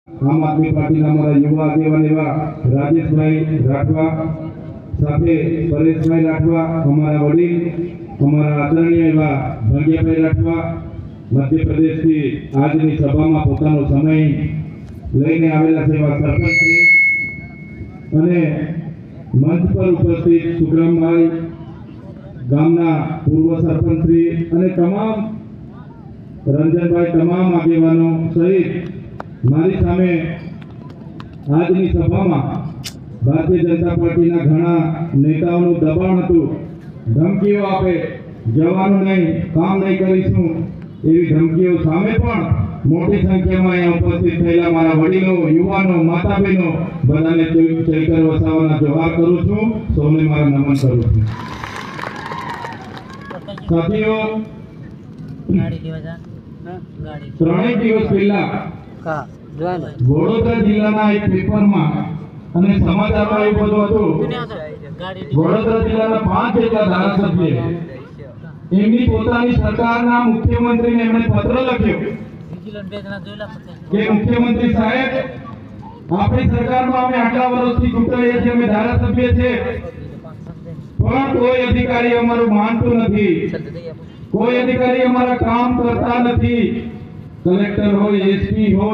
આમ આદમી પાર્ટીના અમારા યુવા આગેવાન એવા રાજેશભાઈ રાઠવા સાથે પરેશભાઈ રાઠવા, અમારા વડીલ અમારા આદરણીય એવા ભાગ્યભાઈ રાઠવા મધ્યપ્રદેશથી આજની સભામાં પોતાનો સમય લઈને આવેલા છે એવા સરપંચશ્રી અને મંચ પર ઉપસ્થિત સુગ્રામભાઈ ગામના પૂર્વ સરપંચશ્રી અને તમામ રંજનભાઈ, તમામ આગેવાનો સહિત મારી સામે આજની સભામાં ભારતીય જનતા પાર્ટીના ઘણા નેતાઓનું દબાણ હતું, ધમકીઓ આપે, જવાનું નહીં, કામ નહીં કરીશું એવી ધમકીઓ સામે પણ મોટી સંખ્યામાં અહીંયા ઉપસ્થિત થયેલા મારા વડીલો, યુવાનો, માતા બહેનો બધાને ચૈતર વસાવાના જોહાર કરું છું, સૌને મારા નમન કરું છું. સાથીઓ, 3 દિવસ પહેલા વડોદરા જિલ્લાના એક પેપરમાં અને સમાચારમાં એવું બધું હતું, વડોદરા જિલ્લાના 5 જેટલા ધારાસભ્ય એમની પોતાની સરકારના મુખ્યમંત્રીને એમણે પત્ર લખ્યો કે મુખ્યમંત્રી સાહેબ, આપણી સરકારમાં અમે આટલા વર્ષથી ચૂંટાઈએ છીએ, અમે ધારાસભ્ય છે, પણ કોઈ અધિકારી અમારું માનતું નથી, કોઈ અધિકારી અમારા કામ કરતા નથી, કલેક્ટર હોય, એસપી હોય,